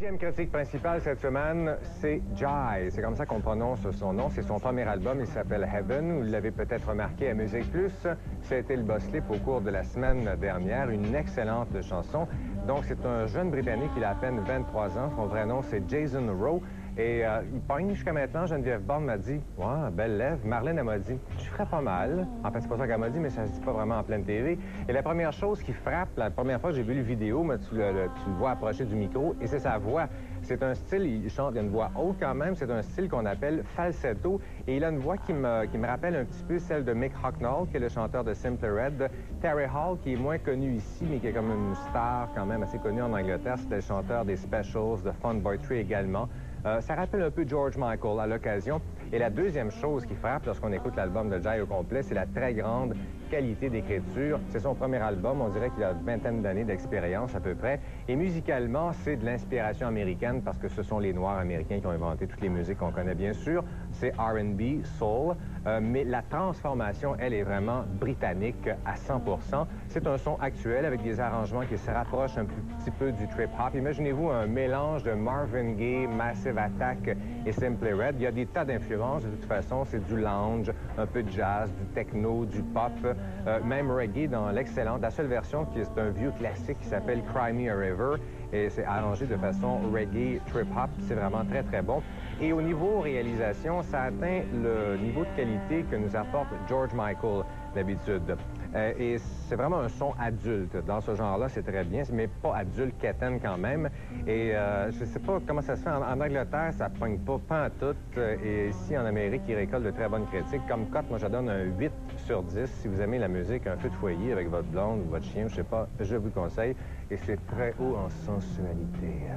Deuxième critique principale cette semaine, c'est Jai. C'est comme ça qu'on prononce son nom. C'est son premier album. Il s'appelle Heaven. Vous l'avez peut-être remarqué à Musique Plus. Ça a été le boss clip au cours de la semaine dernière. Une excellente chanson. Donc, c'est un jeune Britannique. Il a à peine 23 ans. Son vrai nom, c'est Jason Rowe. Et il pogne jusqu'à maintenant. Geneviève Borne m'a dit « Ouais, belle lèvre. » Marlène, elle m'a dit « Tu ferais pas mal. » En fait, c'est pas ça qu'elle m'a dit, mais ça se dit pas vraiment en pleine TV. Et la première chose qui frappe, la première fois que j'ai vu le vidéo, tu le vois approcher du micro, et c'est sa voix. C'est un style, il chante, il a une voix haute quand même, c'est un style qu'on appelle falsetto, et il a une voix qui me rappelle un petit peu celle de Mick Hucknall, qui est le chanteur de Simply Red. Terry Hall, qui est moins connu ici, mais qui est comme une star quand même assez connue en Angleterre, c'était le chanteur des Specials, de Fun Boy Tree également. Ça rappelle un peu George Michael à l'occasion. Et la deuxième chose qui frappe lorsqu'on écoute l'album de Jai au complet, c'est la très grande qualité d'écriture. C'est son premier album, on dirait qu'il a une vingtaine d'années d'expérience à peu près. Et musicalement, c'est de l'inspiration américaine parce que ce sont les Noirs américains qui ont inventé toutes les musiques qu'on connaît bien sûr. C'est R&B, soul, mais la transformation, elle, est vraiment britannique à 100%. C'est un son actuel avec des arrangements qui se rapprochent un petit peu du trip-hop. Imaginez-vous un mélange de Marvin Gaye, Massive Attack et Simply Red. Il y a des tas d'influences, de toute façon. C'est du lounge, un peu de jazz, du techno, du pop, même reggae dans l'excellente, la seule version qui est un vieux classique qui s'appelle Cry Me a River. Et c'est arrangé de façon reggae, trip-hop. C'est vraiment très, très bon. Et au niveau réalisation, ça atteint le niveau de qualité que nous apporte George Michael d'habitude. Et c'est vraiment un son adulte. Dans ce genre-là, c'est très bien, mais pas adulte quétaine quand même. Et je sais pas comment ça se fait. En Angleterre, ça pogne pas en tout. Et ici, en Amérique, il récolte de très bonnes critiques. Comme cote, moi, je donne un 8 sur 10. Si vous aimez la musique, un feu de foyer avec votre blonde ou votre chien, je sais pas, je vous conseille. Et c'est très haut en sensualité.